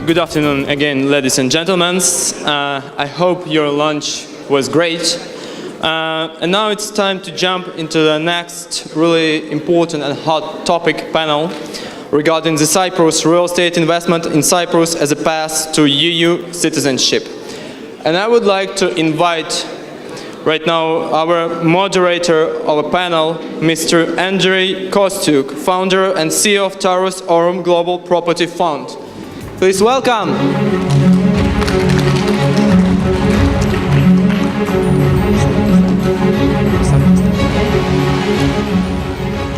Good afternoon again, ladies and gentlemen. I hope your lunch was great. And now it's time to jump into the next really important and hot topic panel regarding the Cyprus real estate investment in Cyprus as a path to EU citizenship. And I would like to invite right now our moderator of a panel, Mr. Andrei Kostyuk, founder and CEO of Taurus Aurum Global Property Fund. Please welcome.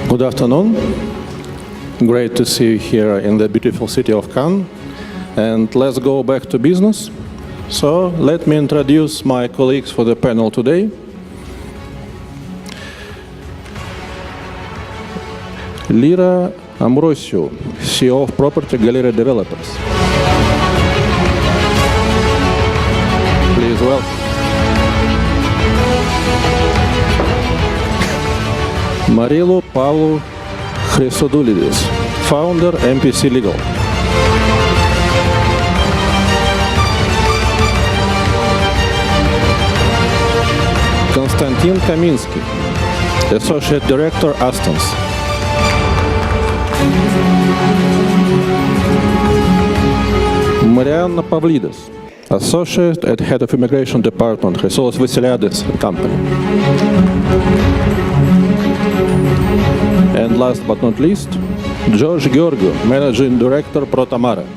Good afternoon. Great to see you here in the beautiful city of Cannes. And let's go back to business. So let me introduce my colleagues for the panel today. Lyra Amvrosidou, CEO of Property Gallery Developers. Please welcome. Marilou Pavlou Christodoulides, founder MPC Legal. Konstantin Kaminsky, Associate Director, Astons. Mariana Pavlides, Associate and Head of Immigration Department, Vassiliades company. And last but not least, Georgiou, Managing Director, Protamare.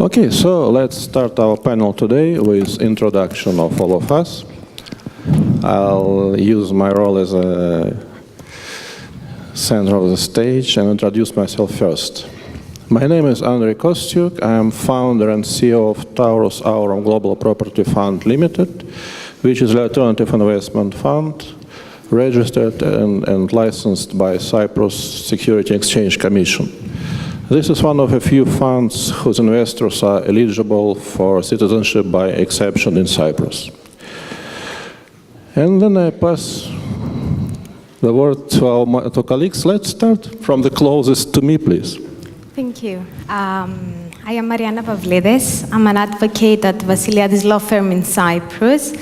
Okay, so let's start our panel today with introduction of all of us. I'll use my role as a center of the stage and introduce myself first. My name is Andrei Kostyuk. I am founder and CEO of Taurus Aurum Global Property Fund Limited, which is an alternative investment fund registered and licensed by Cyprus Security Exchange Commission. This is one of a few funds whose investors are eligible for citizenship by exception in Cyprus. And then I pass the word to our colleagues. Let's start from the closest to me, please. Thank you. I am Mariana Valadez. I'm an advocate at Vassiliades law firm in Cyprus.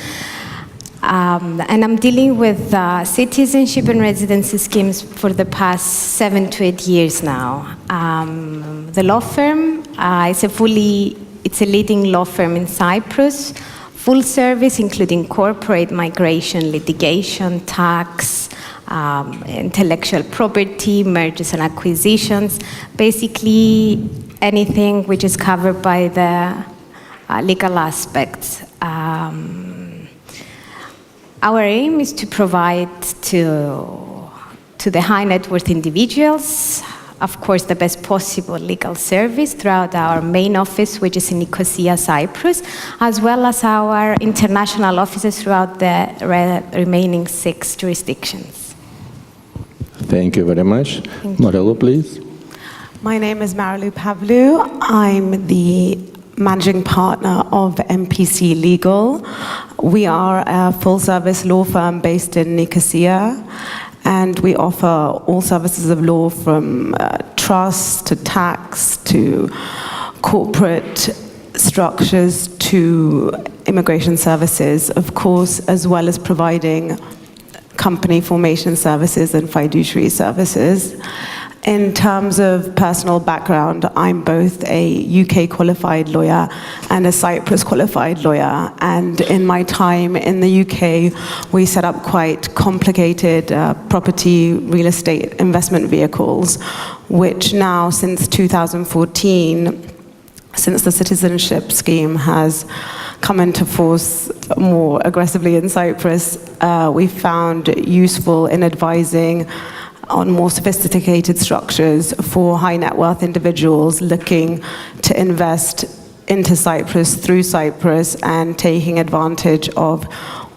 And I'm dealing with citizenship and residency schemes for the past 7 to 8 years now. The law firm it's a leading law firm in Cyprus, full service including corporate migration, litigation, tax, intellectual property, mergers and acquisitions, basically anything which is covered by the legal aspects. Our aim is to provide to the high net worth individuals, of course, the best possible legal service throughout our main office, which is in Nicosia, Cyprus, as well as our international offices throughout the remaining 6 jurisdictions. Thank you very much. Marilou, please. My name is Marilou Pavlou. I'm the managing partner of MPC Legal. We are a full-service law firm based in Nicosia, and we offer all services of law from trust to tax to corporate structures to immigration services, of course, as well as providing company formation services and fiduciary services. In terms of personal background, I'm both a UK qualified lawyer and a Cyprus qualified lawyer. And in my time in the UK, we set up quite complicated property real estate investment vehicles, which now since 2014, since the citizenship scheme has come into force more aggressively in Cyprus, we found useful in advising on more sophisticated structures for high net worth individuals looking to invest into Cyprus through Cyprus and taking advantage of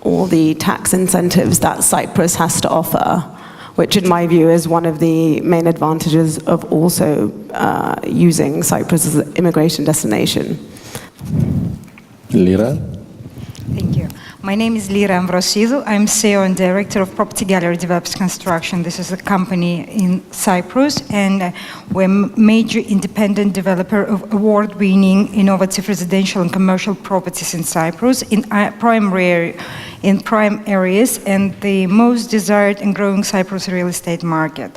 all the tax incentives that Cyprus has to offer, which in my view is one of the main advantages of also using Cyprus as an immigration destination. Lyra? Thank you. My name is Lyra Amvrosidou. I'm CEO and Director of Property Gallery Develops Construction. This is a company in Cyprus, and we're a major independent developer of award-winning innovative residential and commercial properties in Cyprus in prime areas and the most desired and growing Cyprus real estate market.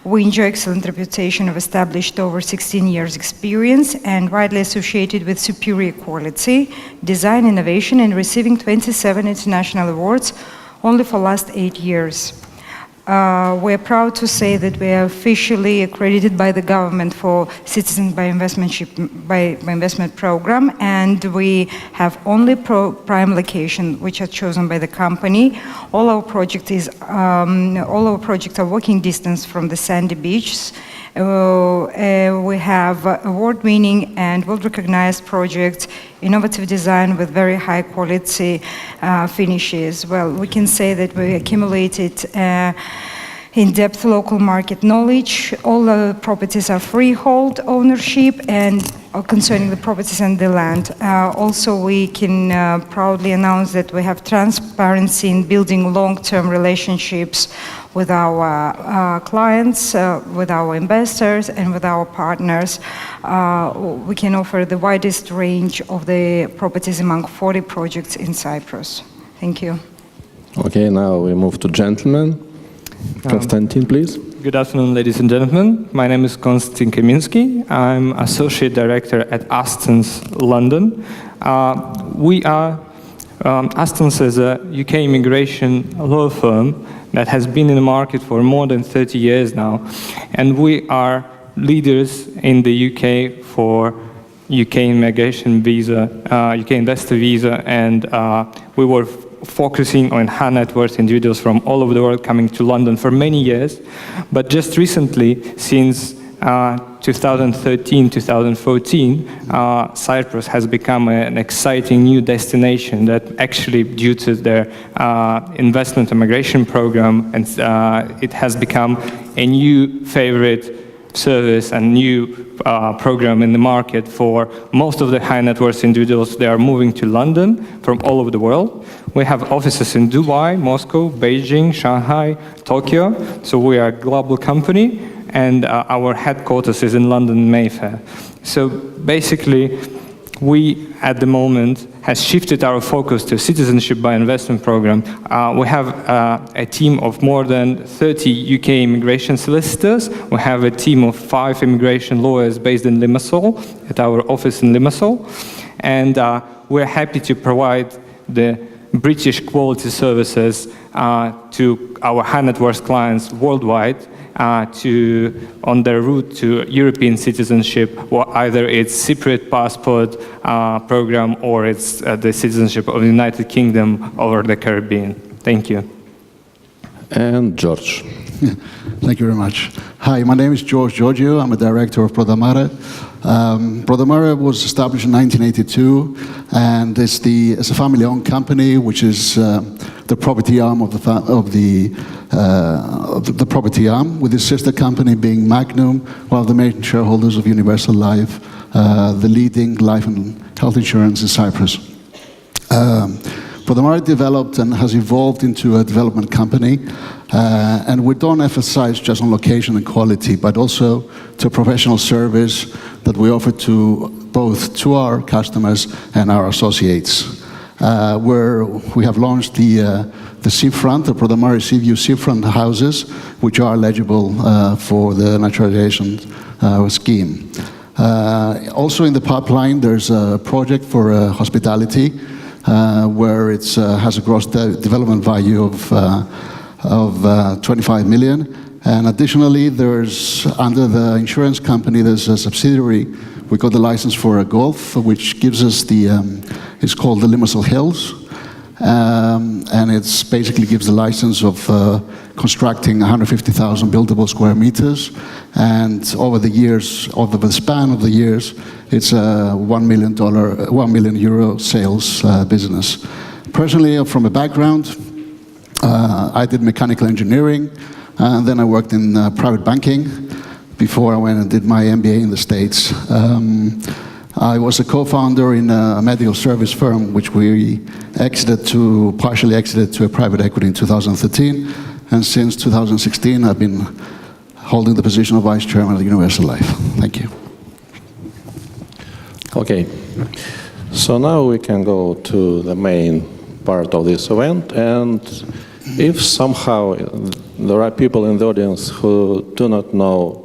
We enjoy excellent reputation of established over 16 years experience and widely associated with superior quality, design innovation, and receiving 27 international awards only for last 8 years. We're proud to say that we are officially accredited by the government for Citizens by Investment Program, and we have only prime location which are chosen by the company. All our projects are walking distance from the sandy beaches. We have award-winning and well-recognized projects, innovative design with very high quality finishes. Well, we can say that we accumulated in-depth local market knowledge. All the properties are freehold ownership and concerning the properties and the land. Also, we can proudly announce that we have transparency in building long-term relationships with our clients, with our investors, and with our partners. We can offer the widest range of the properties among 40 projects in Cyprus. Thank you. Okay, now we move to gentlemen. Konstantin, please. Good afternoon, ladies and gentlemen. My name is Konstantin Kaminski. I'm Associate Director at Astons, London. Astons is a UK immigration law firm that has been in the market for more than 30 years now. And we are leaders in the UK for UK immigration visa, UK investor visa, and we were focusing on high net worth individuals from all over the world coming to London for many years. But just recently, since 2013, 2014, Cyprus has become an exciting new destination that actually, due to their investment and migration program, and it has become a new favorite service and new program in the market for most of the high net worth individuals. They are moving to London from all over the world. We have offices in Dubai, Moscow, Beijing, Shanghai, Tokyo. So we are a global company, and our headquarters is in London, Mayfair. So basically, we at the moment has shifted our focus to Citizenship by Investment program. We have a team of more than 30 UK immigration solicitors. We have a team of 5 immigration lawyers based in Limassol, at our office in Limassol. And we're happy to provide the British quality services to our high net worth clients worldwide, on their route to European citizenship, or either it's Cypriot passport program or it's the citizenship of the United Kingdom or the Caribbean. Thank you. And George. Thank you very much. Hi, my name is Georgiou. I'm a director of Protamare. Protamare was established in 1982, and it's a family-owned company, which is the property arm of the property arm, with its sister company being Magnum, one of the main shareholders of Universal Life, the leading life and health insurance in Cyprus. Protamare developed and has evolved into a development company, and we don't emphasize just on location and quality, but also to professional service that we offer to both to our customers and our associates. Where we have launched the seafront, the Protamare Seaview seafront houses, which are eligible for the naturalization scheme. Also in the pipeline, there's a project for hospitality, where it has a gross development value of 25 million. And additionally, there's, under the insurance company, there's a subsidiary. We got the license for a golf, which gives us it's called the Limassol Hills. And it's basically gives the license of constructing 150,000 buildable square meters. And over the years, over the span of the years, it's a €1 million sales business. Personally, from a background, I did mechanical engineering. And then I worked in private banking before I went and did my MBA in the States. I was a co-founder in a medical service firm, which we partially exited to a private equity in 2013. And since 2016, I've been holding the position of vice chairman of Universal Life. Thank you. Okay. So now we can go to the main part of this event. And if somehow there are people in the audience who do not know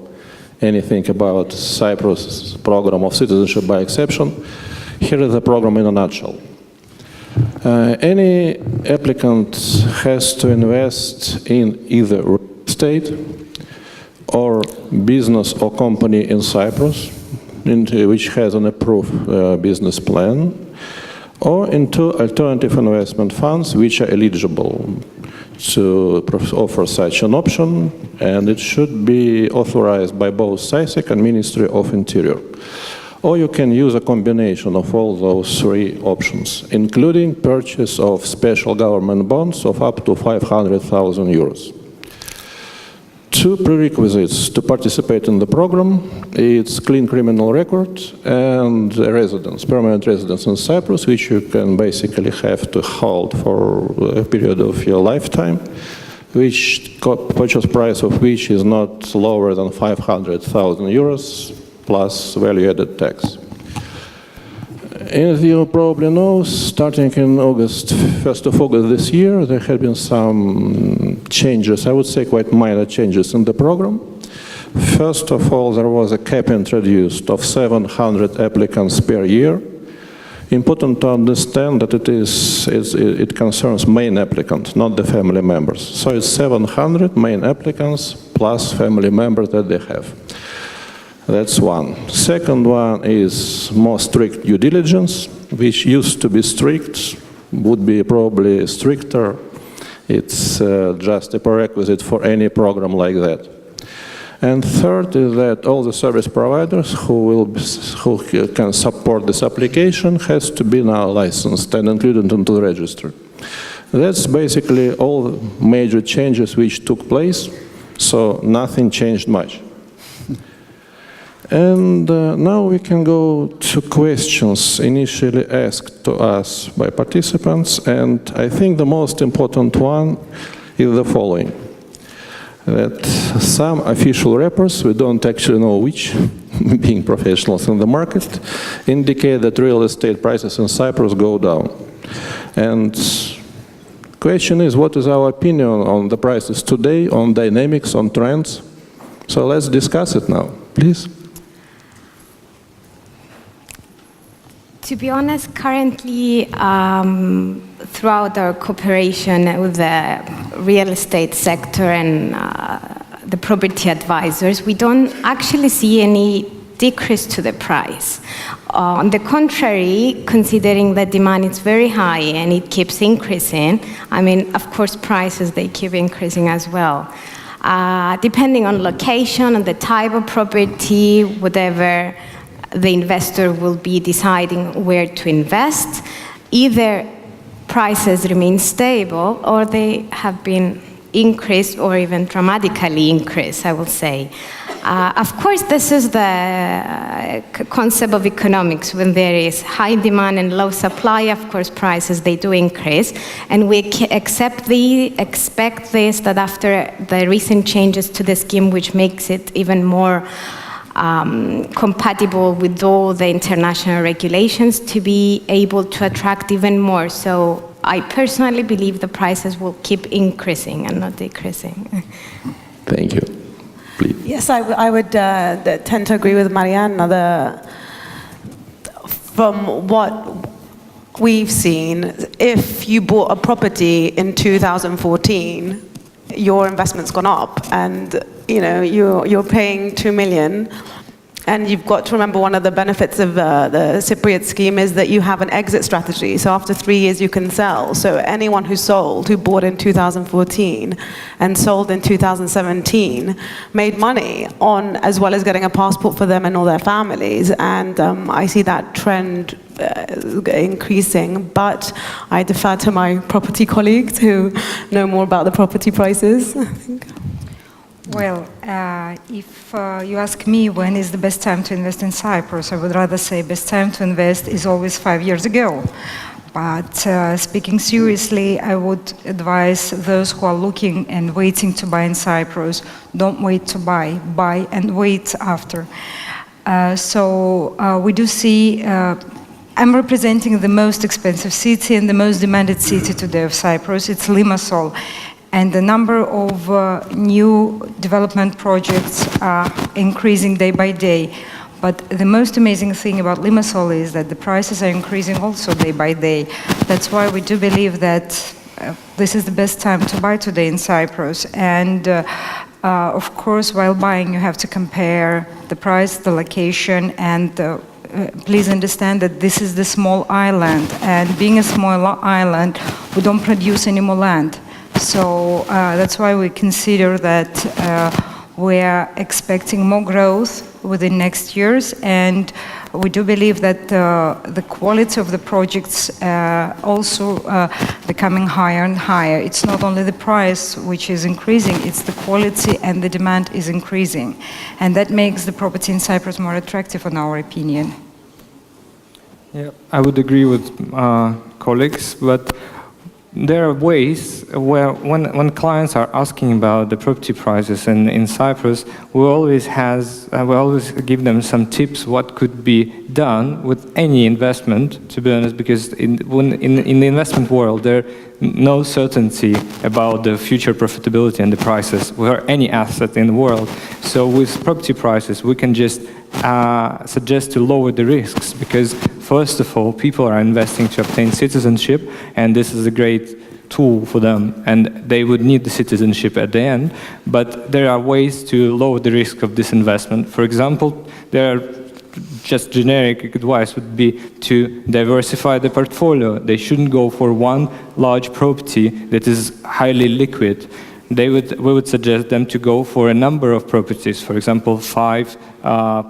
anything about Cyprus' program of citizenship by exception, here is the program in a nutshell. Any applicant has to invest in either real estate or business or company in Cyprus, which has an approved business plan, or into alternative investment funds which are eligible to offer such an option, and it should be authorized by both SAISEC and Ministry of Interior. Or you can use a combination of all those three options, including purchase of special government bonds of up to 500,000 euros. Two prerequisites to participate in the program: it's clean criminal record and a residence, permanent residence in Cyprus, which you can basically have to hold for a period of your lifetime, which purchase price of which is not lower than 500,000 euros plus value-added tax. As you probably know, starting in 1st of August this year, there have been some changes, I would say quite minor changes in the program. First of all, there was a cap introduced of 700 applicants per year. Important to understand that it concerns main applicants, not the family members. So it's 700 main applicants plus family members that they have. That's one. Second one is more strict due diligence, which used to be strict, would be probably stricter. It's just a prerequisite for any program like that. And third is that all the service providers who can support this application has to be now licensed and included into the register. That's basically all major changes which took place, so nothing changed much. And now we can go to questions initially asked to us by participants, and I think the most important one is the following: that some official reports, we don't actually know which, being professionals in the market, indicate that real estate prices in Cyprus go down. And question is, what is our opinion on the prices today, on dynamics, on trends? So let's discuss it now, please. To be honest, currently, throughout our cooperation with the real estate sector and the property advisors, we don't actually see any decrease to the price. On the contrary, considering the demand is very high and it keeps increasing, I mean, of course, prices, they keep increasing as well. Depending on location, on the type of property, whatever the investor will be deciding where to invest, either prices remain stable or they have been increased or even dramatically increased, I will say. Of course, this is the concept of economics. When there is high demand and low supply, of course, prices, they do increase. And we expect this, that after the recent changes to the scheme, which makes it even more compatible with all the international regulations, to be able to attract even more. So I personally believe the prices will keep increasing and not decreasing. Thank you. Please. Yes, I would tend to agree with Marianna. From what we've seen, if you bought a property in 2014, your investment's gone up, and you're paying 2 million, and you've got to remember one of the benefits of the Cypriot scheme is that you have an exit strategy. So after 3 years, you can sell. So anyone who bought in 2014 and sold in 2017, made money on, as well as getting a passport for them and all their families. And I see that trend increasing, but I defer to my property colleagues who know more about the property prices. Well, if you ask me when is the best time to invest in Cyprus, I would rather say best time to invest is always 5 years ago. But speaking seriously, I would advise those who are looking and waiting to buy in Cyprus, don't wait to buy and wait after. We do see, I'm representing the most expensive city and the most demanded city today of Cyprus, it's Limassol. And the number of new development projects are increasing day by day. But the most amazing thing about Limassol is that the prices are increasing also day by day. That's why we do believe that this is the best time to buy today in Cyprus. And of course, while buying, you have to compare the price, the location, and please understand that this is the small island. And being a small island, we don't produce any more land. So that's why we consider that we are expecting more growth within next years, and we do believe that the quality of the projects also becoming higher and higher. It's not only the price which is increasing, it's the quality and the demand is increasing. And that makes the property in Cyprus more attractive in our opinion. Yeah, I would agree with colleagues, but there are ways where when clients are asking about the property prices in Cyprus, we always give them some tips what could be done with any investment, to be honest, because in the investment world there no certainty about the future profitability and the prices for any asset in the world. So with property prices we can just suggest to lower the risks, because first of all, people are investing to obtain citizenship, and this is a great tool for them, and they would need the citizenship at the end. But there are ways to lower the risk of this investment. For example, there are just generic advice would be to diversify the portfolio. They shouldn't go for one large property that is highly liquid. We would suggest them to go for a number of properties, for example, 5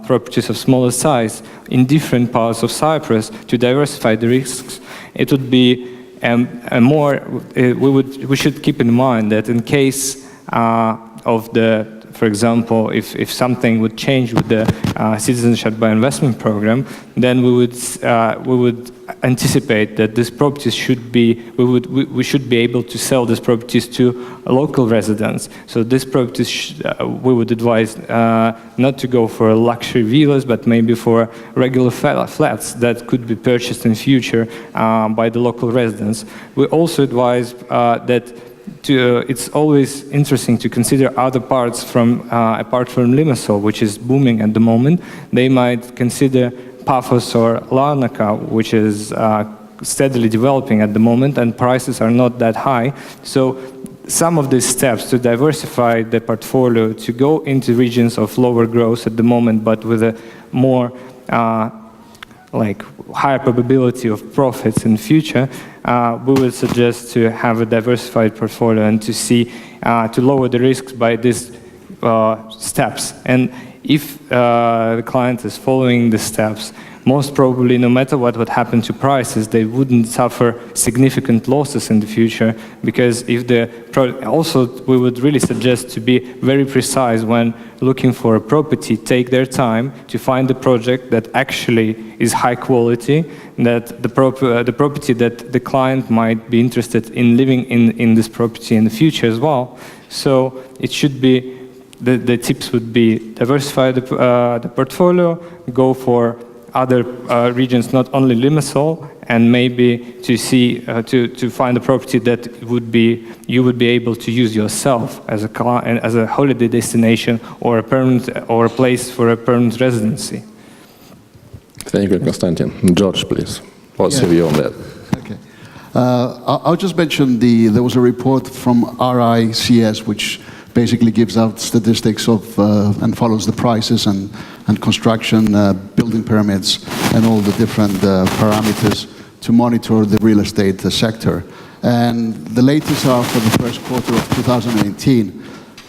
properties of smaller size in different parts of Cyprus to diversify the risks. It would be we should keep in mind that in case of for example, if something would change with the Citizenship by Investment program, then we would anticipate that these properties should be, we should be able to sell these properties to local residents. So these properties, we would advise not to go for luxury villas, but maybe for regular flats that could be purchased in future by the local residents. We also advise that it's always interesting to consider other parts apart from Limassol, which is booming at the moment. They might consider Pavlou or Larnaca, which is steadily developing at the moment, and prices are not that high. So some of these steps to diversify the portfolio, to go into regions of lower growth at the moment, but with a more higher probability of profits in future, we would suggest to have a diversified portfolio and to lower the risks by these steps. And if the client is following the steps, most probably, no matter what would happen to prices, they wouldn't suffer significant losses in the future, because also we would really suggest to be very precise when looking for a property. Take their time to find the project that actually is high quality, that the property that the client might be interested in living in this property in the future as well. So it should be, the tips would be diversify the portfolio, go for other regions, not only Limassol, and maybe to find a property that you would be able to use yourself as a holiday destination or a place for a permanent residency. Thank you, Konstantin. George, please. What's your view on that? Okay. I'll just mention there was a report from RICS which basically gives out statistics of and follows the prices and construction, building permits, and all the different parameters to monitor the real estate sector. And the latest are for the first quarter of 2018.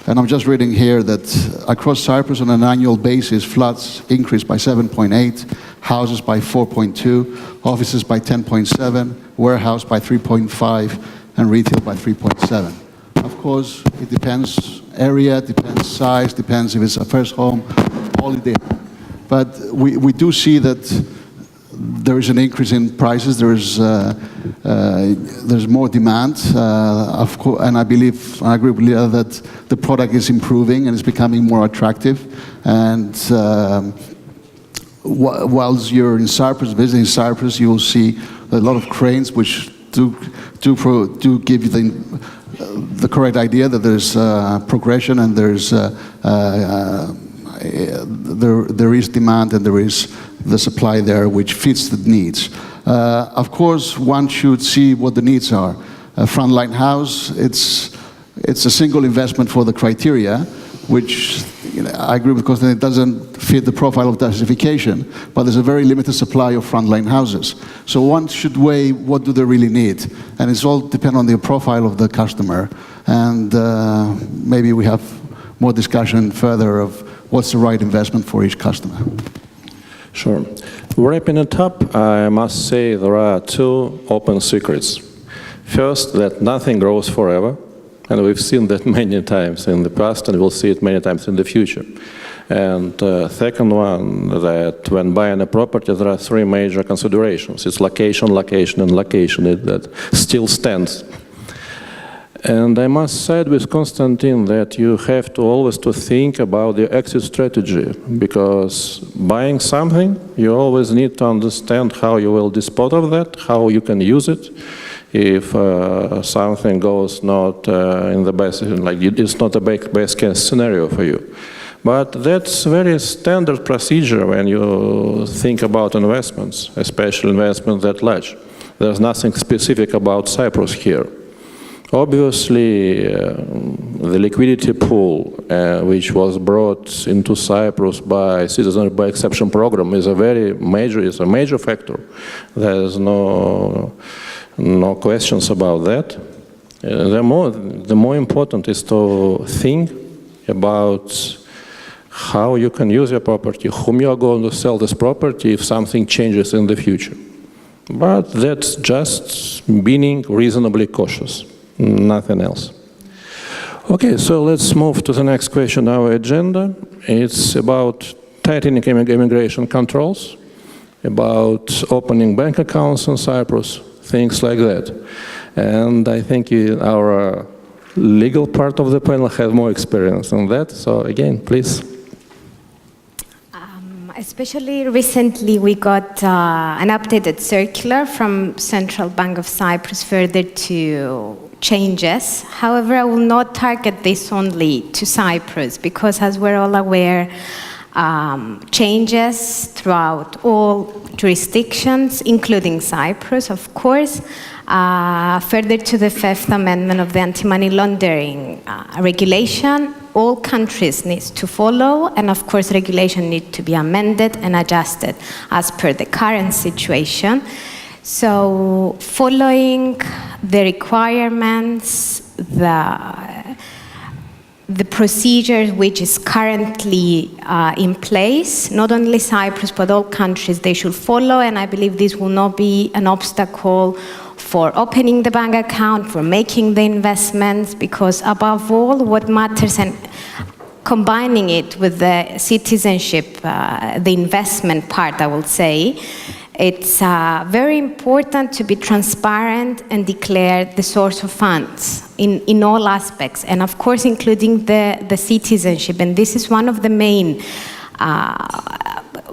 And I'm just reading here that across Cyprus on an annual basis, flats increased by 7.8, houses by 4.2, offices by 10.7, warehouse by 3.5, and retail by 3.7. Of course, it depends area, depends size, depends if it's a first home, holiday. But we do see that there is an increase in prices. There's more demand, of course, and I believe, I agree with Lyra that the product is improving and is becoming more attractive. And whilst you're in Cyprus, visiting Cyprus, you will see a lot of cranes which do give you the correct idea that there's progression and there is demand and there is the supply there which fits the needs. Of course, one should see what the needs are. A frontline house, it's a single investment for the criteria, which I agree with, because then it doesn't fit the profile of diversification, but there's a very limited supply of frontline houses. So one should weigh what do they really need, and it's all depend on the profile of the customer, and maybe we have more discussion further of what's the right investment for each customer. Sure. Wrapping it up, I must say there are two open secrets. First, that nothing grows forever, and we've seen that many times in the past, and we'll see it many times in the future. And second one, that when buying a property, there are three major considerations. It's location, location, and location. That still stands. And I must side with Konstantin that you have to always to think about the exit strategy, because buying something, you always need to understand how you will dispose of that, how you can use it. If something goes not in the best, like it's not a best case scenario for you. But that's very standard procedure when you think about investments, especially investments that large. There's nothing specific about Cyprus here. Obviously, the liquidity pool, which was brought into Cyprus by Citizenship by Exception program, is a major factor. There's no questions about that. The more important is to think about how you can use your property, whom you are going to sell this property if something changes in the future. But that's just being reasonably cautious. Nothing else. Okay, so let's move to the next question on our agenda. It's about tightening immigration controls, about opening bank accounts in Cyprus, things like that. And I think our legal part of the panel has more experience on that. So again, please. Especially recently, we got an updated circular from Central Bank of Cyprus further to changes. However, I will not target this only to Cyprus, because as we're all aware, changes throughout all jurisdictions, including Cyprus, of course, further to the Fifth Amendment of the Anti-Money Laundering regulation. All countries need to follow, and of course regulation needs to be amended and adjusted as per the current situation. So following the requirements, the procedure which is currently in place, not only Cyprus but all countries, they should follow, and I believe this will not be an obstacle for opening the bank account, for making the investments, because above all, what matters, and combining it with the citizenship, the investment part, I will say, it's very important to be transparent and declare the source of funds in all aspects, and of course including the citizenship. And this is one of the main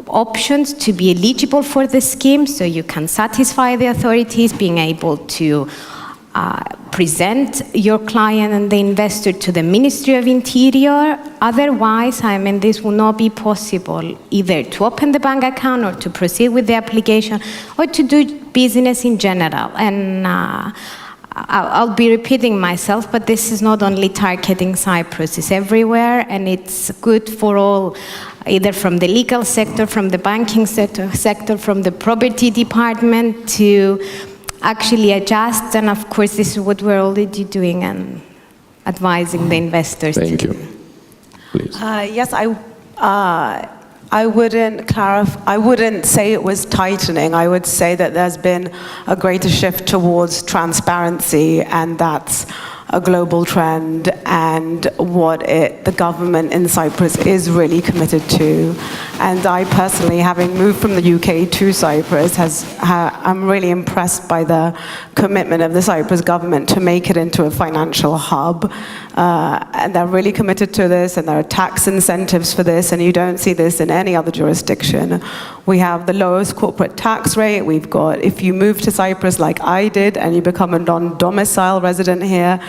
options to be eligible for the scheme, so you can satisfy the authorities, being able to present your client and the investor to the Ministry of Interior. Otherwise, I mean, this will not be possible either to open the bank account or to proceed with the application or to do business in general. And I'll be repeating myself, but this is not only targeting Cyprus, it's everywhere, and it's good for all, either from the legal sector, from the banking sector, from the property department, to actually adjust. And of course, this is what we're already doing and advising the investors. Thank you. Please. Yes, I wouldn't say it was tightening. I would say that there's been a greater shift towards transparency, and that's a global trend and what the government in Cyprus is really committed to. And I personally, having moved from the UK to Cyprus, I'm really impressed by the commitment of the Cyprus government to make it into a financial hub. And they're really committed to this, and there are tax incentives for this, and you don't see this in any other jurisdiction. We have the lowest corporate tax rate. We've got, if you move to Cyprus like I did, and you become a non-domicile resident here,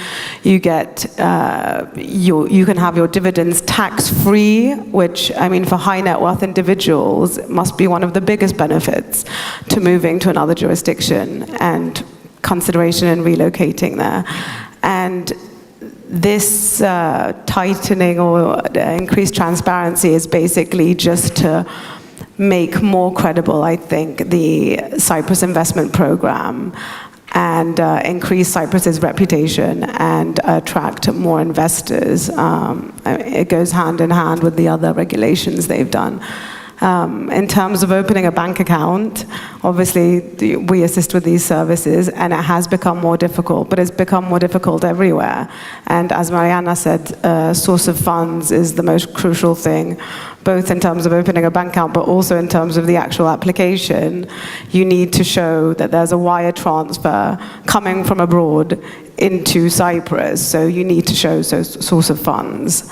you get, you can have your dividends tax-free, which, I mean, for high net worth individuals, must be one of the biggest benefits to moving to another jurisdiction and consideration in relocating there. And this tightening or increased transparency is basically just to make more credible, I think, the Cyprus investment program and increase Cyprus's reputation and attract more investors. It goes hand in hand with the other regulations they've done. In terms of opening a bank account, obviously we assist with these services, and it has become more difficult, but it's become more difficult everywhere. And as Mariana said, source of funds is the most crucial thing, both in terms of opening a bank account, but also in terms of the actual application. You need to show that there's a wire transfer coming from abroad into Cyprus, so you need to show source of funds.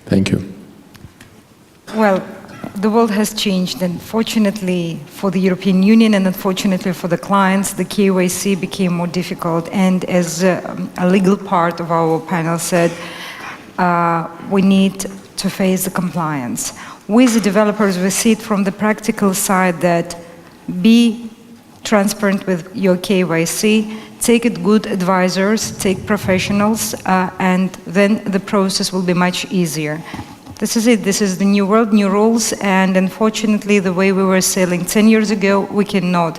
Thank you. Well, the world has changed, and fortunately for the European Union and unfortunately for the clients, the KYC became more difficult. And as a legal part of our panel said, we need to face the compliance. We, the developers, we see it from the practical side that be transparent with your KYC, take it good advisors, take professionals, and then the process will be much easier. This is it. This is the new world, new rules, and unfortunately, the way we were sailing 10 years ago, we cannot.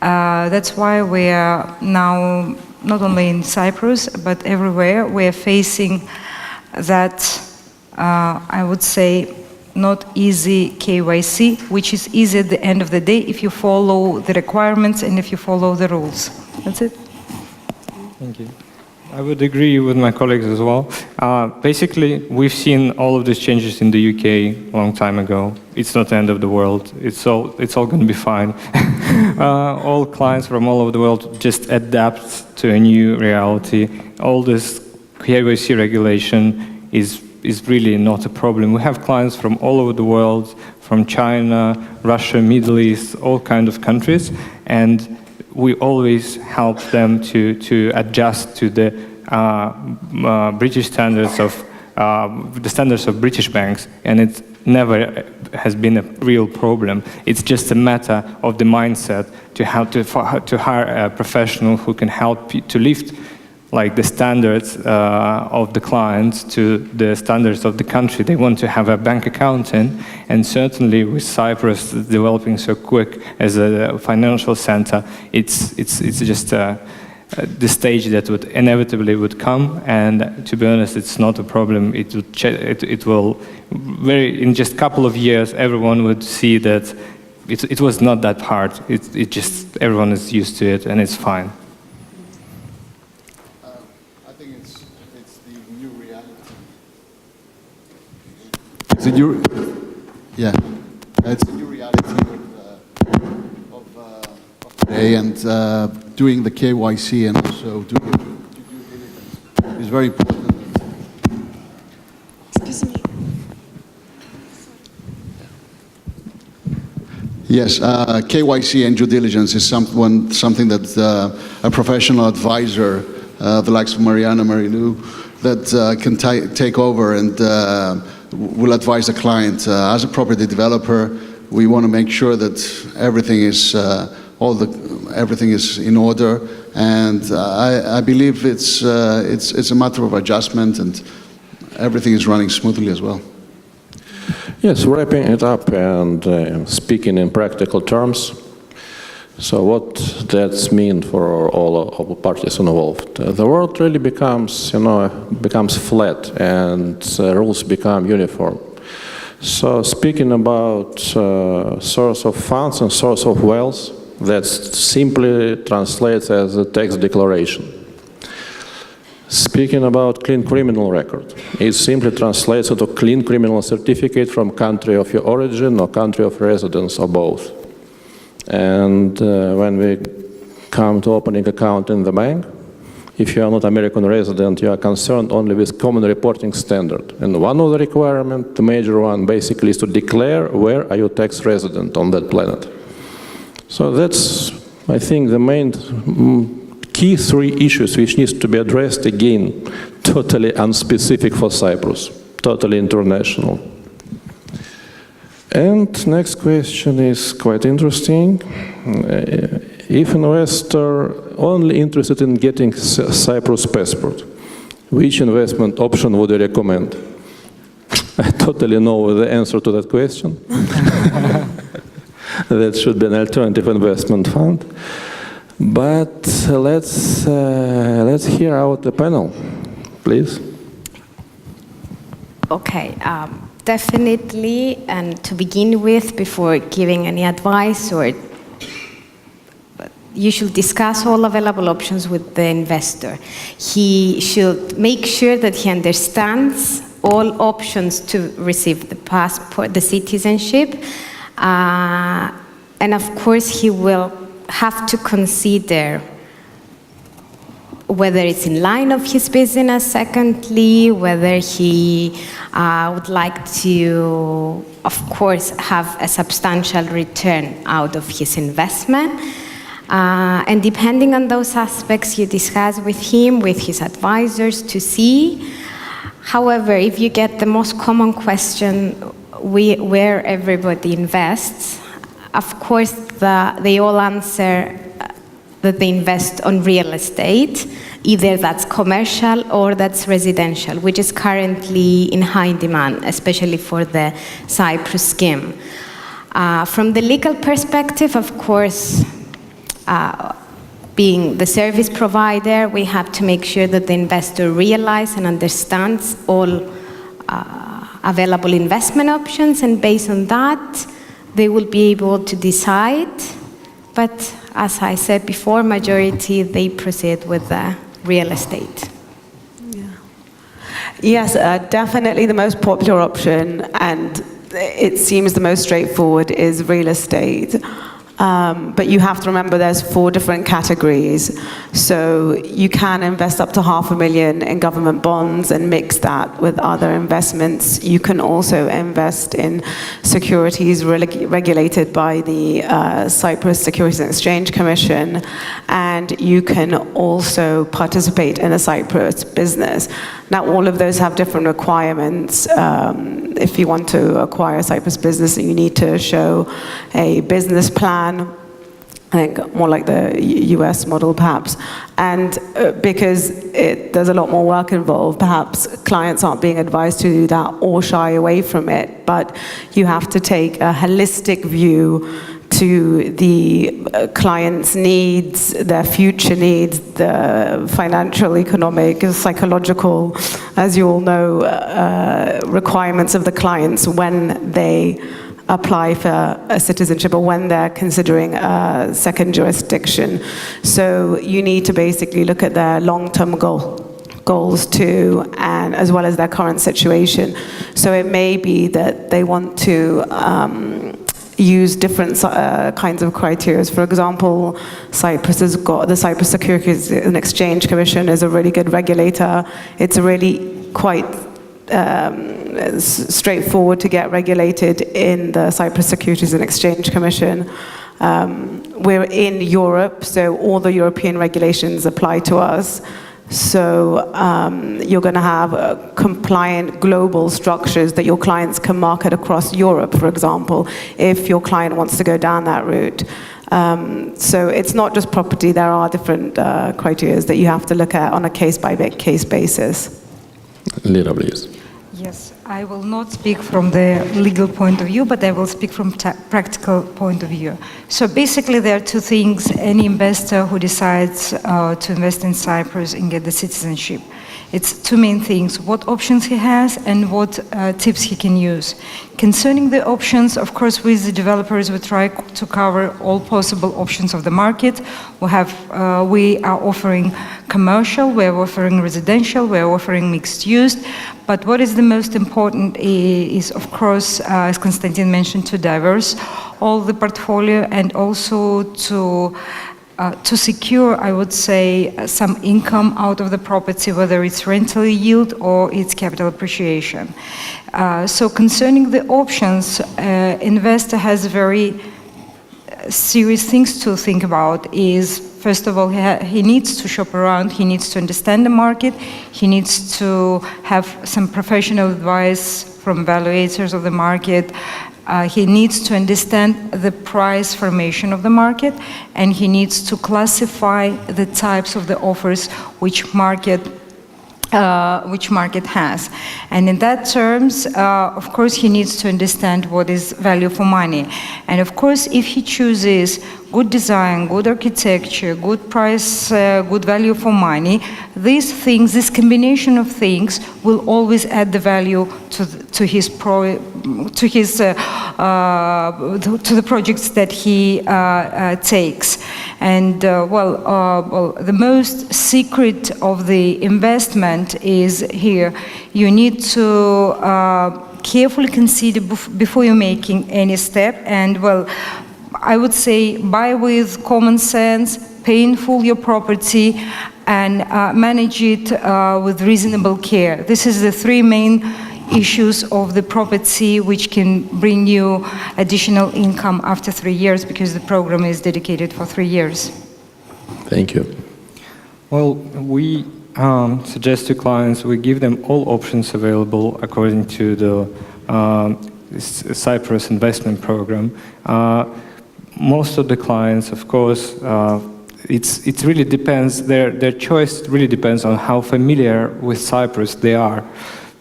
That's why we are now, not only in Cyprus, but everywhere, we are facing that, I would say, not easy KYC, which is easy at the end of the day if you follow the requirements and if you follow the rules. That's it. Thank you. I would agree with my colleagues as well. Basically, we've seen all of these changes in the UK a long time ago. It's not the end of the world. It's all going to be fine. All clients from all over the world just adapt to a new reality. All this KYC regulation is really not a problem. We have clients from all over the world, from China, Russia, Middle East, all kinds of countries, and we always help them to adjust to the British standards of the standards of British banks, and it never has been a real problem. It's just a matter of the mindset to hire a professional who can help you to lift like the standards of the clients to the standards of the country they want to have a bank account in. And certainly with Cyprus developing so quick as a financial center, it's just the stage that would inevitably would come. And to be honest, it's not a problem. It will in just a couple of years, everyone would see that it was not that hard. It just everyone is used to it and it's fine. It's a new, it's a new reality of today, and doing the KYC and also doing due diligence is very important. Excuse me. Yes, KYC and due diligence is something that a professional advisor, the likes of Mariana, Marilou, that can take over and will advise the client. As a property developer, we want to make sure that everything is everything is in order, and I believe it's a matter of adjustment, and everything is running smoothly as well. Yes, wrapping it up and speaking in practical terms. So what does mean for all parties involved? The world really becomes flat, and rules become uniform. So speaking about source of funds and source of wealth, that simply translates as a tax declaration. Speaking about clean criminal record, it simply translates to clean criminal certificate from country of your origin or country of residence or both. And when we come to opening account in the bank, if you are not American resident, you are concerned only with common reporting standard. And one of the requirements, the major one, basically is to declare where are you tax resident on that planet. So that's, I think, the main key three issues which needs to be addressed, again, totally unspecific for Cyprus, totally international. And next question is quite interesting. If investor only interested in getting Cyprus passport, which investment option would you recommend? I totally know the answer to that question. That should be an alternative investment fund. But let's hear out the panel, please. Okay, definitely, and to begin with, before giving any advice, you should discuss all available options with the investor. He should make sure that he understands all options to receive the passport, the citizenship, and of course he will have to consider whether it's in line of his business, secondly, whether he would like to, of course, have a substantial return out of his investment. And depending on those aspects, you discuss with him, with his advisors to see. However, if you get the most common question, where everybody invests, of course, they all answer that they invest on real estate, either that's commercial or that's residential, which is currently in high demand, especially for the Cyprus scheme. From the legal perspective, of course, being the service provider, we have to make sure that the investor realizes and understands all available investment options, and based on that, they will be able to decide. But as I said before, majority, they proceed with the real estate. Yeah. Yes, definitely the most popular option, and it seems the most straightforward, is real estate. But you have to remember there's 4 different categories. So you can invest up to $500,000 in government bonds and mix that with other investments. You can also invest in securities regulated by the Cyprus Securities and Exchange Commission. And you can also participate in a Cyprus business. Now, all of those have different requirements. If you want to acquire a Cyprus business, you need to show a business plan, I think more like the US model perhaps. And because there's a lot more work involved, perhaps clients aren't being advised to do that or shy away from it. But you have to take a holistic view to the client's needs, their future needs, the financial, economic, psychological, as you all know, requirements of the clients when they apply for a citizenship or when they're considering a second jurisdiction. So you need to basically look at their long-term goals too, and as well as their current situation. So it may be that they want to use different kinds of criteria. For example, Cyprus has got the Cyprus Securities and Exchange Commission is a really good regulator. It's really quite straightforward to get regulated in the Cyprus Securities and Exchange Commission. We're in Europe, so all the European regulations apply to us. So you're going to have compliant global structures that your clients can market across Europe, for example, if your client wants to go down that route. So it's not just property. There are different criteria that you have to look at on a case-by-case basis. Lyra, please. Yes, I will not speak from the legal point of view, but I will speak from practical point of view. So basically there are 2 things any investor who decides to invest in Cyprus and get the citizenship. It's two main things: what options he has and what tips he can use. Concerning the options, of course, with the developers, we try to cover all possible options of the market. We are offering commercial, we are offering residential, we are offering mixed use. But what is the most important is, of course, as Konstantin mentioned, to diverse all the portfolio and also to secure, I would say, some income out of the property, whether it's rental yield or it's capital appreciation. So concerning the options, investor has very serious things to think about. Is, first of all, he needs to shop around, he needs to understand the market, he needs to have some professional advice from evaluators of the market. He needs to understand the price formation of the market, and he needs to classify the types of the offers which market has. And in that terms, of course, he needs to understand what is value for money. And of course, if he chooses good design, good architecture, good price, good value for money, these things, this combination of things will always add the value to the projects that he takes. And the most secret of the investment is here. You need to carefully consider before you're making any step. And I would say buy with common sense, pay in full your property, and manage it with reasonable care. This is the three main issues of the property which can bring you additional income after 3 years, because the program is dedicated for 3 years. Thank you. Well, we suggest to clients, we give them all options available according to the Cyprus investment program. Most of the clients, of course, it really depends, their choice really depends on how familiar with Cyprus they are.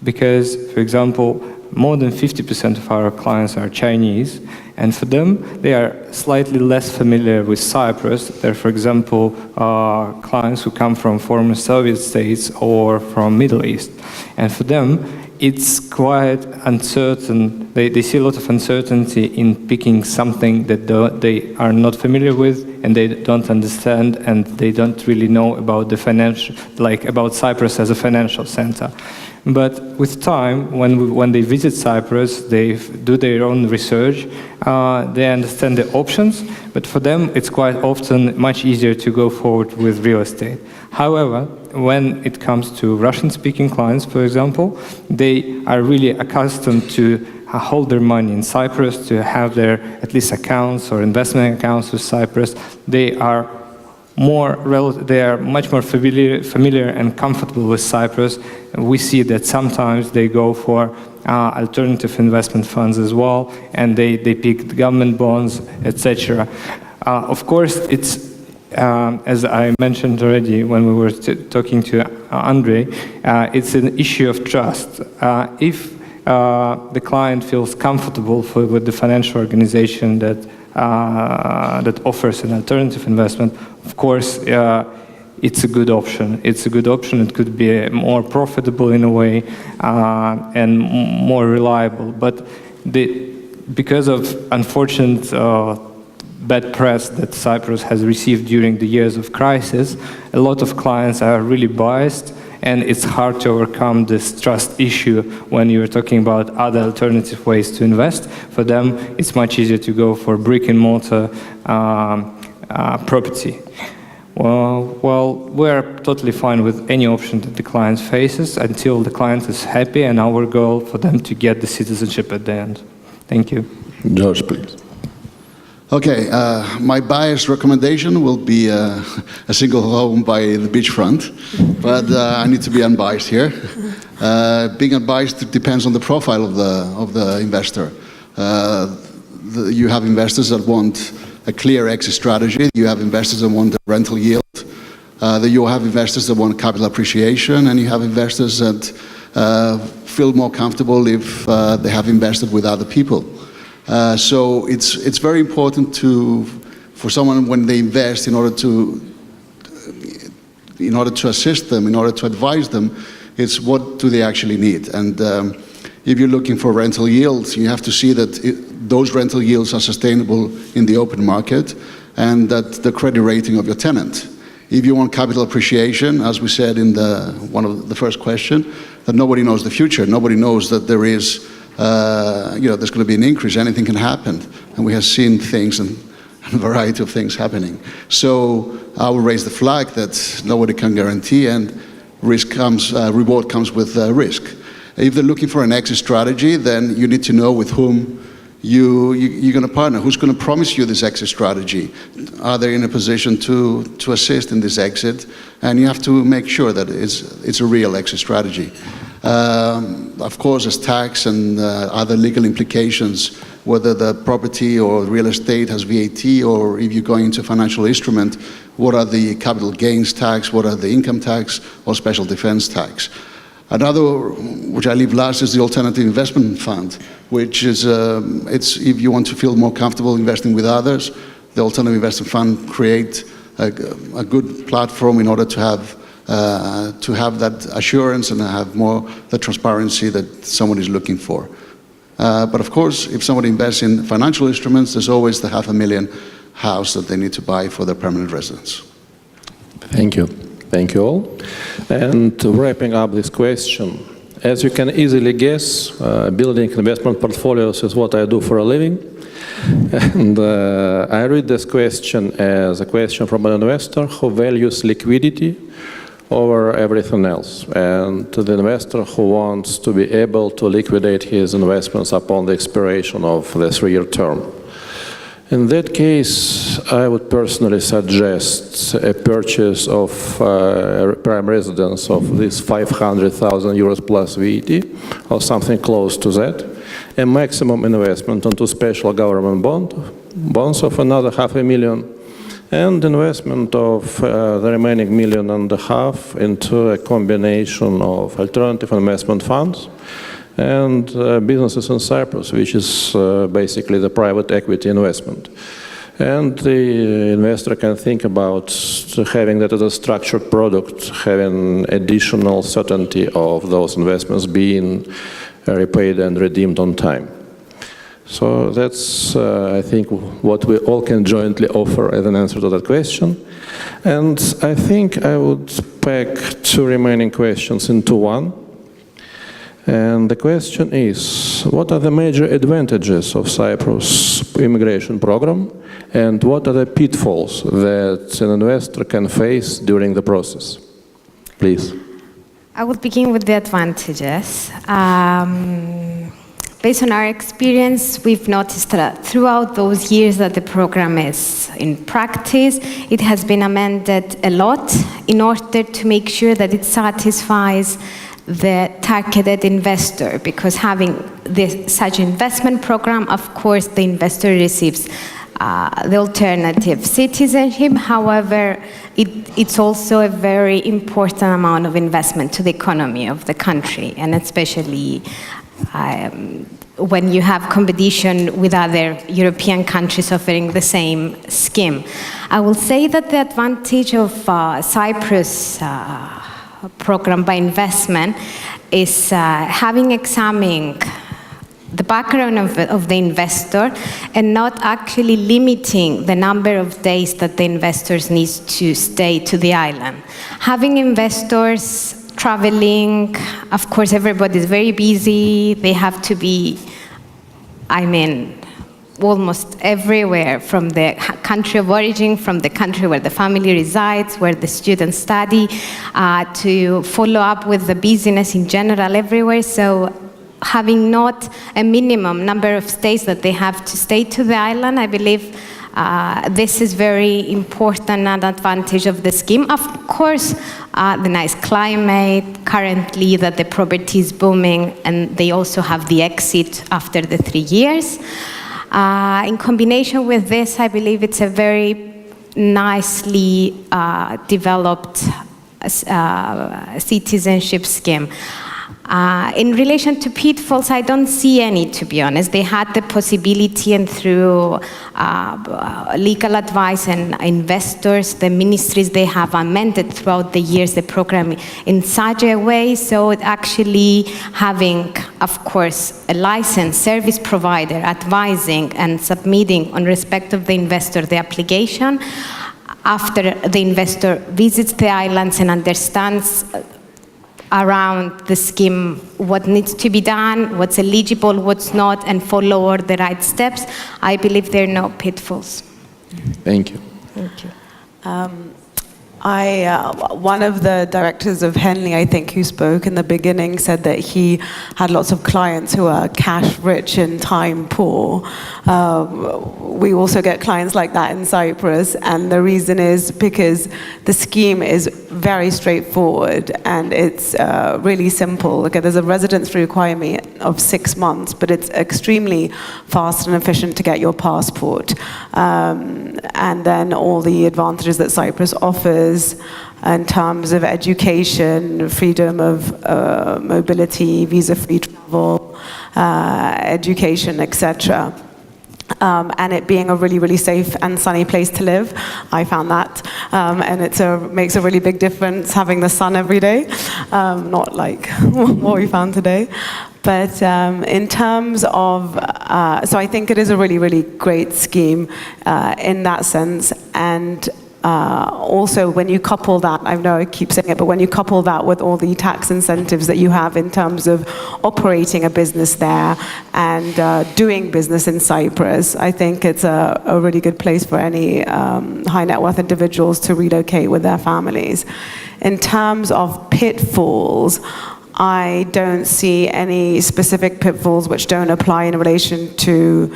Because, for example, more than 50% of our clients are Chinese, and for them, they are slightly less familiar with Cyprus. They're, for example, clients who come from former Soviet states or from Middle East. And for them, it's quite uncertain. They see a lot of uncertainty in picking something that they are not familiar with, and they don't understand, and they don't really know about the financial, about Cyprus as a financial center. But with time, when they visit Cyprus, they do their own research, they understand the options, but for them it's quite often much easier to go forward with real estate. However, when it comes to Russian-speaking clients, for example, they are really accustomed to hold their money in Cyprus, to have their at least accounts or investment accounts with Cyprus. They are much more familiar and comfortable with Cyprus. We see that sometimes they go for alternative investment funds as well, and they pick government bonds, etc. Of course, it's as I mentioned already when we were talking to Andre, it's an issue of trust. If the client feels comfortable with the financial organization that offers an alternative investment, of course, it's a good option. It's a good option. It could be more profitable in a way and more reliable. But because of unfortunate bad press that Cyprus has received during the years of crisis, a lot of clients are really biased, and it's hard to overcome this trust issue when you're talking about other alternative ways to invest. For them, it's much easier to go for brick-and-mortar property. Well, we're totally fine with any option that the client faces until the client is happy, and our goal for them to get the citizenship at the end. Thank you. George, please. Okay, my biased recommendation will be a single home by the beachfront, but I need to be unbiased here. Being unbiased depends on the profile of the investor. You have investors that want a clear exit strategy. You have investors that want the rental yield. You have investors that want capital appreciation, and you have investors that feel more comfortable if they have invested with other people. So it's very important for someone when they invest, in order to assist them, in order to advise them, It's what do they actually need. And if you're looking for rental yields, you have to see that those rental yields are sustainable in the open market and that the credit rating of your tenant. If you want capital appreciation, as we said in one of the first question, that nobody knows the future. Nobody knows that there is, there's going to be an increase. Anything can happen. And we have seen things and a variety of things happening. So I will raise the flag that nobody can guarantee, and reward comes with risk. If they're looking for an exit strategy, then you need to know with whom you're going to partner. Who's going to promise you this exit strategy? Are they in a position to assist in this exit? And you have to make sure that it's a real exit strategy. Of course, there's tax and other legal implications, whether the property or real estate has VAT, or if you're going into a financial instrument, what are the capital gains tax, what are the income tax or special defense tax. Another, which I leave last, is the alternative investment fund, which is, it's if you want to feel more comfortable investing with others, the alternative investment fund create a good platform in order to have that assurance and have more the transparency that someone is looking for. But of course, if somebody invests in financial instruments, there's always the $500,000 house that they need to buy for their permanent residence. Thank you. Thank you all. And wrapping up this question, as you can easily guess, building investment portfolios is what I do for a living. And I read this question as a question from an investor who values liquidity over everything else, and to the investor who wants to be able to liquidate his investments upon the expiration of the 3-year term. In that case, I would personally suggest a purchase of prime residence of this 500,000 euros plus VAT, or something close to that, a maximum investment into special government bonds of another $500,000, and investment of the remaining $1.5 million into a combination of alternative investment funds and businesses in Cyprus, which is basically the private equity investment. And the investor can think about having that as a structured product, having additional certainty of those investments being repaid and redeemed on time. So that's, I think, what we all can jointly offer as an answer to that question. And I think I would pack 2 remaining questions into one. And the question is, what are the major advantages of Cyprus immigration program, and what are the pitfalls that an investor can face during the process? Please. I will begin with the advantages. Based on our experience, we've noticed that throughout those years that the program is in practice, it has been amended a lot in order to make sure that it satisfies the targeted investor, because having such investment program, of course, the investor receives the alternative citizenship. However, it's also a very important amount of investment to the economy of the country, and especially when you have competition with other European countries offering the same scheme. I will say that the advantage of Cyprus program by investment is having examined the background of the investor and not actually limiting the number of days that the investors need to stay to the island. Having investors traveling, of course, everybody's very busy. They have to be, almost everywhere, from the country of origin, from the country where the family resides, where the students study, to follow up with the business in general everywhere. So having not a minimum number of days that they have to stay to the island, I believe this is very important and advantage of the scheme. Of course, the nice climate, currently that the property is booming, and they also have the exit after the 3 years. In combination with this, I believe it's a very nicely developed citizenship scheme. In relation to pitfalls, I don't see any, to be honest. They had the possibility, and through legal advice and investors, the ministries, they have amended throughout the years the program in such a way so it actually having, of course, a licensed service provider advising and submitting on respect of the investor the application. After the investor visits the islands and understands around the scheme what needs to be done, what's eligible, what's not, and follow all the right steps, I believe there are no pitfalls. Thank you. Thank you. One of the directors of Henley, I think, who spoke in the beginning, said that he had lots of clients who are cash rich and time poor. We also get clients like that in Cyprus, and the reason is because the scheme is very straightforward and it's really simple. Okay, there's a residence requirement of 6 months, but it's extremely fast and efficient to get your passport. And then all the advantages that Cyprus offers in terms of education, freedom of mobility, visa-free travel, education, etc. And it being a really, really safe and sunny place to live. I found that. And it makes a really big difference having the sun every day, not like what we found today. But in terms of, so I think it is a really, really great scheme in that sense. And also, when you couple that, I know I keep saying it, but when you couple that with all the tax incentives that you have in terms of operating a business there and doing business in Cyprus, I think it's a really good place for any high net worth individuals to relocate with their families. In terms of pitfalls, I don't see any specific pitfalls which don't apply in relation to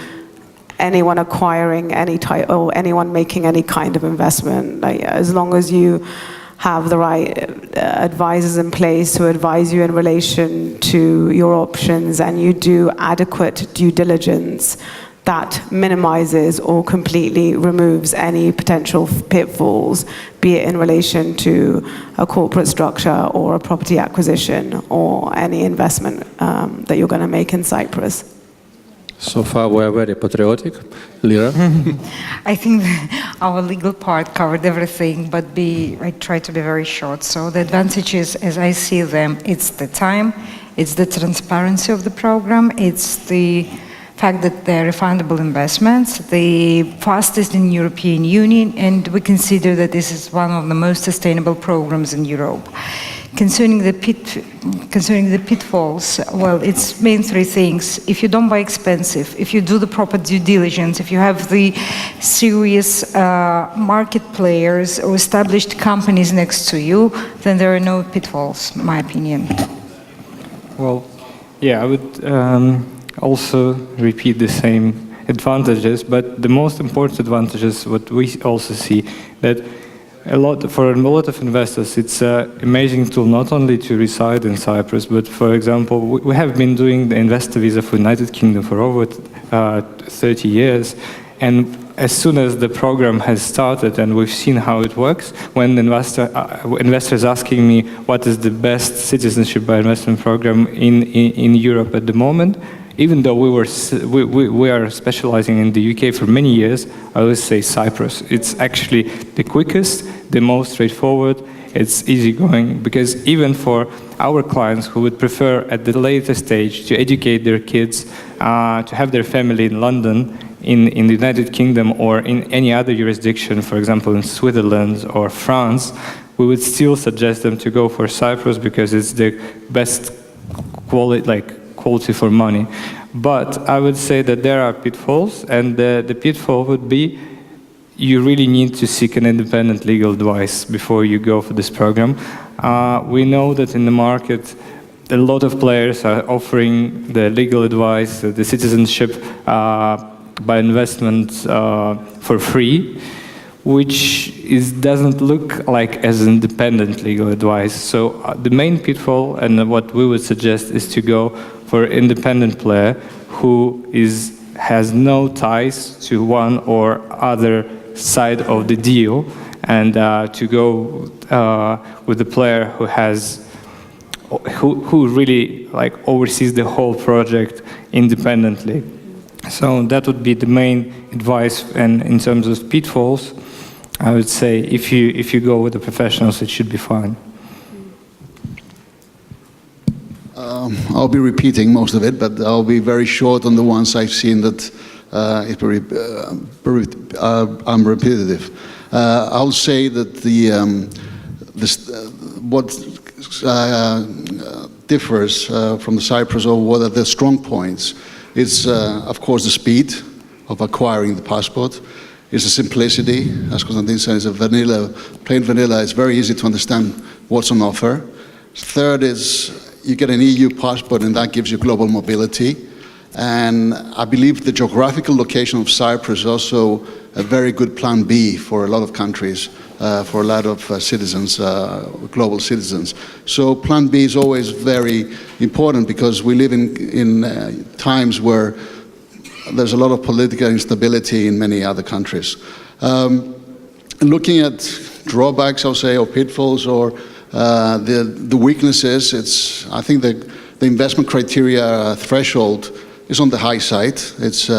anyone acquiring any type or anyone making any kind of investment. Like, as long as you have the right advisors in place to advise you in relation to your options and you do adequate due diligence, that minimizes or completely removes any potential pitfalls, be it in relation to a corporate structure or a property acquisition or any investment that you're going to make in Cyprus. So far, we're very patriotic. Lyra? I think our legal part covered everything, but I try to be very short. So the advantages, as I see them, it's the time, it's the transparency of the program, it's the fact that they're refundable investments, the fastest in European Union, and we consider that this is one of the most sustainable programs in Europe. Concerning the pitfalls, well, it's main three things. If you don't buy expensive, if you do the proper due diligence, if you have the serious market players or established companies next to you, then there are no pitfalls, in my opinion. Well, yeah, I would also repeat the same advantages, but the most important advantages, what we also see, that for a lot of investors, it's an amazing tool not only to reside in Cyprus, but for example, we have been doing the investor visa for United Kingdom for over 30 years, and as soon as the program has started and we've seen how it works, when investors asking me what is the best citizenship by investment program in Europe at the moment, even though we are specializing in the UK for many years, I always say Cyprus. It's actually the quickest, the most straightforward, it's easygoing, because even for our clients who would prefer at the later stage to educate their kids, to have their family in London, in the United Kingdom or in any other jurisdiction, for example in Switzerland or France, we would still suggest them to go for Cyprus because it's the best quality for money. But I would say that there are pitfalls, and the pitfall would be you really need to seek an independent legal advice before you go for this program. We know that in the market a lot of players are offering the legal advice, the citizenship by investment for free, which doesn't look like as independent legal advice. So the main pitfall, and what we would suggest, is to go for an independent player who has no ties to one or other side of the deal, and to go with a player who has who really like oversees the whole project independently. So that would be the main advice. And in terms of pitfalls, I would say if you go with the professionals, it should be fine. I'll be repeating most of it, but I'll be very short on the ones I've seen that I'm repetitive. I'll say that what differs from the Cyprus, or what are the strong points, is of course the speed of acquiring the passport. It's the simplicity, as Konstantin said, it's plain vanilla. It's very easy to understand what's on offer. Third is you get an EU passport, and that gives you global mobility. And I believe the geographical location of Cyprus is also a very good plan B for a lot of countries, for a lot of citizens, global citizens. So plan B is always very important, because we live in times where there's a lot of political instability in many other countries. Looking at drawbacks, I'll say, or pitfalls, or the weaknesses, I think the investment criteria threshold is on the high side. It's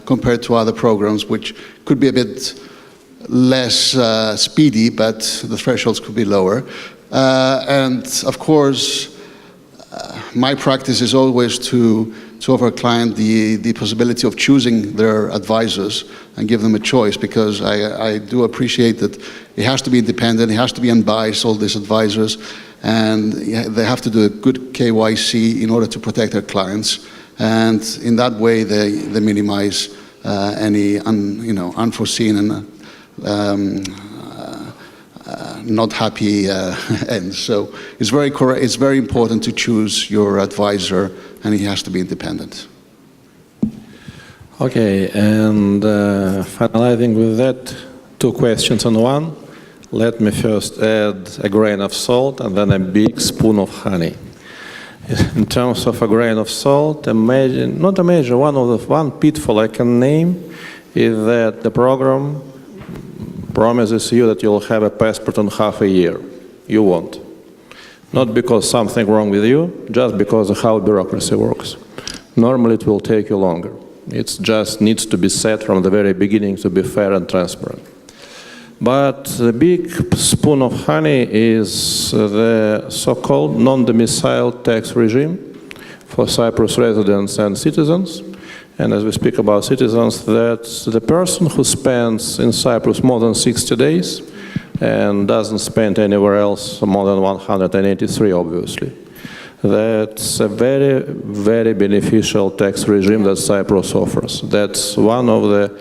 compared to other programs, which could be a bit less speedy, but the thresholds could be lower. And of course, my practice is always to offer a client the possibility of choosing their advisors and give them a choice, because I do appreciate that it has to be independent, it has to be unbiased, all these advisors, and they have to do a good KYC in order to protect their clients. And in that way, they minimize any unforeseen and not happy ends. So it's very important to choose your advisor, and he has to be independent. Okay, and finalizing with that, 2 questions on one. Let me first add a grain of salt and then a big spoon of honey. In terms of a grain of salt, one pitfall I can name is that the program promises you that you'll have a passport in half a year. You won't. Not because something wrong with you, just because of how bureaucracy works. Normally it will take you longer. It just needs to be set from the very beginning to be fair and transparent. But the big spoon of honey is the so-called non-domicile tax regime for Cyprus residents and citizens. And as we speak about citizens, that's the person who spends in Cyprus more than 60 days and doesn't spend anywhere else more than 183, obviously. That's a very, very beneficial tax regime that Cyprus offers. That's one of the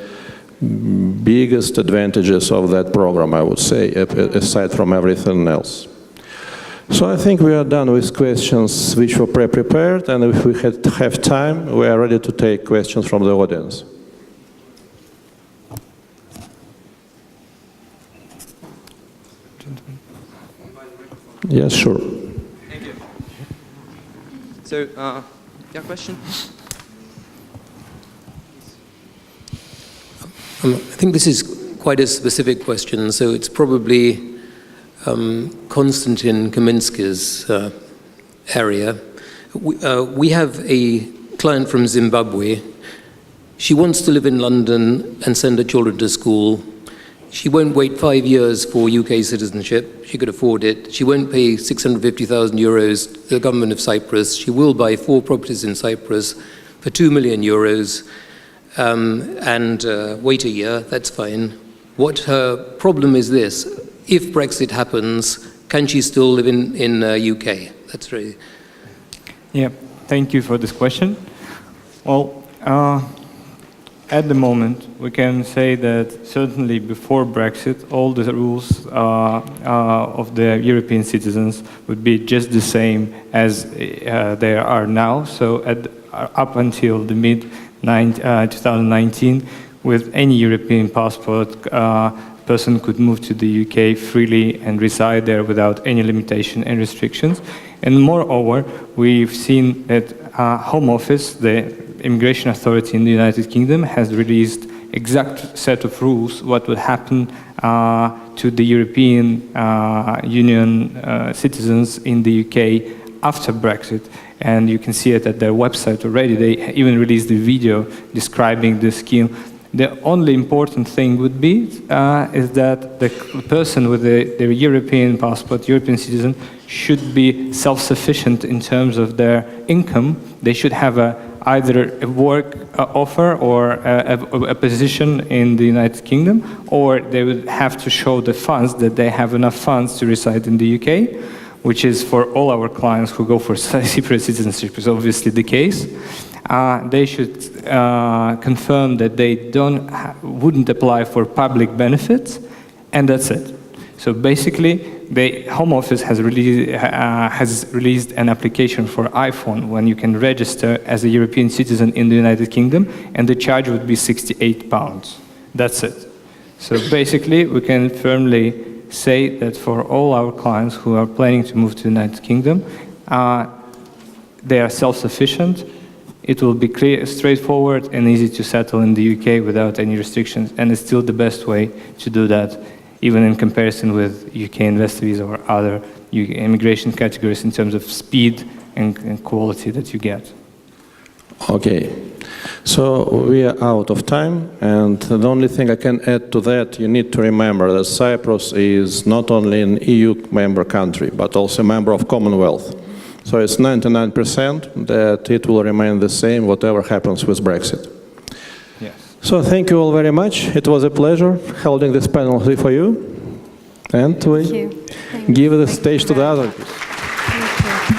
biggest advantages of that program, I would say, aside from everything else. So I think we are done with questions which were pre-prepared, and if we have time, we are ready to take questions from the audience. Yes, sure. Thank you. So, your question? I think this is quite a specific question, so it's probably Konstantin Kaminsky's area. We have a client from Zimbabwe. She wants to live in London and send her children to school. She won't wait 5 years for UK citizenship. She could afford it. She won't pay 650,000 euros to the government of Cyprus. She will buy 4 properties in Cyprus for 2 million euros. And wait a year, that's fine. What her problem is this: if Brexit happens, can she still live in UK? That's really... Yeah, thank you for this question. Well, at the moment, we can say that certainly before Brexit, all the rules of the European citizens would be just the same as they are now. So up until the mid-2019, with any European passport, person could move to the UK freely and reside there without any limitation and restrictions. And moreover, we've seen that Home Office, the Immigration Authority in the United Kingdom, has released exact set of rules what would happen to the European Union citizens in the UK after Brexit, and you can see it at their website already. They even released a video describing the scheme. The only important thing would be is that the person with the European passport, European citizen, should be self-sufficient in terms of their income. They should have either a work offer or a position in the United Kingdom, or they would have to show the funds that they have enough funds to reside in the UK, which is for all our clients who go for Cyprus citizenship is obviously the case. They should confirm that they wouldn't apply for public benefits, and that's it. So basically, the Home Office has released an application for iPhone when you can register as a European citizen in the United Kingdom, and the charge would be £68. That's it. So basically, we can firmly say that for all our clients who are planning to move to the United Kingdom, they are self-sufficient. It will be clear, straightforward and easy to settle in the UK without any restrictions, and it's still the best way to do that, even in comparison with UK investor visa or other immigration categories in terms of speed and quality that you get. Okay, so we are out of time, and the only thing I can add to that, you need to remember that Cyprus is not only an EU member country, but also a member of Commonwealth. So it's 99% that it will remain the same whatever happens with Brexit. Yes. So thank you all very much. It was a pleasure holding this panel for you. And we give the stage to the others. Thank you.